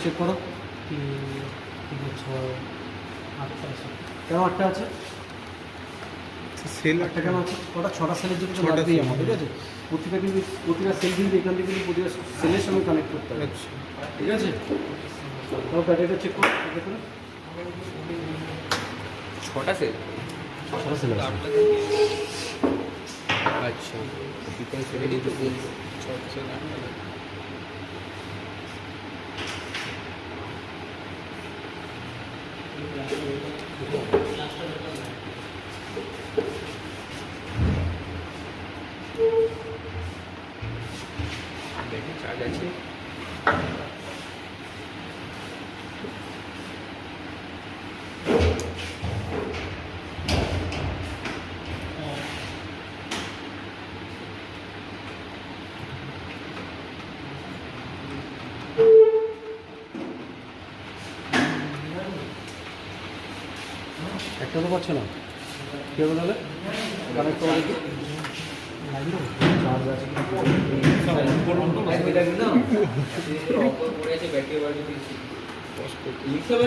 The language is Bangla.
চেক করো। 3, 6, 8টা আছে। কেন 8টা আছে? সেল 8টা কেন আছে? ওটা 6টা সেলের জন্য তো 6টা লাগবেই সেল। আমার, ঠিক আছে? প্রতিটা সেল কিন্তু এখান থেকে কিন্তু প্রতিটা সেলের সঙ্গে কানেক্ট করতে হবে, আচ্ছা ঠিক আছে? তাও ব্যাটারিটা চেক করো, চেক করো। 6টা সেল। 6টা সেল আছে। আচ্ছা বিকজ রেডি টু সেল 6টা সেল। ব্যাটারি চার্জ আছে। একটা তো পাচ্ছে না, কে বলে কানেক্ট করো দেখি। চার্জ আছে ব্যাটারি না অপর পড়ে আছে ব্যাটারি বাড়ি লিখতে হবে